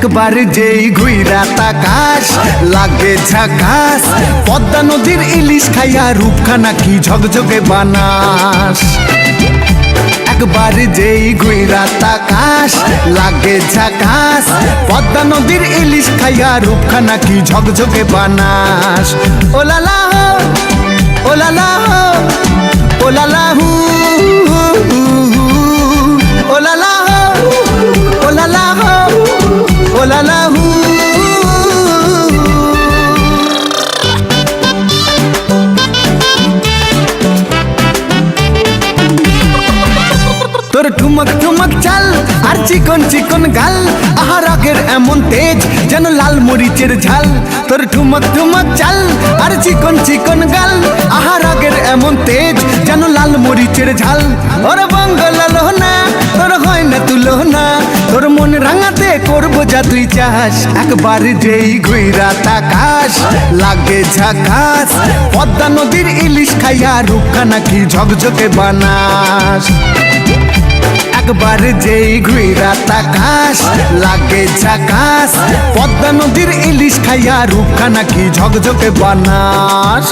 একবার যেই ঘুইরা তাকাস লাগে ঝাকাস, পদ্মা নদীর ইলিশ খাইয়া রূপখানা কি ঝকঝকে বানাস। একবার যেই ঘুইরা তাকাস লাগে ঝাকাস, পদ্মা নদীর ইলিশ খাইয়া রূপখানা কি ঝকঝকে বানাস। ও লালা হো, ও লালা হো, ও লালা হু, ও লালা হো, ও লালা হো, ও লালা হু। তোর ঠুমক ঠুমক চাল আর চিকন চিকন গাল, আহার আগের এমন তেজ যেন লাল মরিচের ঝাল। তোর ঠুমক ঠুমক চাল আর চিকন চিকন গাল, আহার আগের এমন তেজ যেন লাল মরিচের ঝাল। ওর বঙ্গলালো না, তোর হয় না তুলো না, তোর মন রাঙাতে করবো যা তুই চাস। একবার যেই ঘুইরা তাকাস লাগে ঝাকাস, পদ্মা নদীর ইলিশ খাইয়া রূপখানা কি ঝকঝকে বানাস। একবার যেই ঘুইরা তাকাস লাগে ঝাকাস, পদ্মা নদীর ইলিশ খাইয়া রূপখানা কি ঝকঝকে বানাস।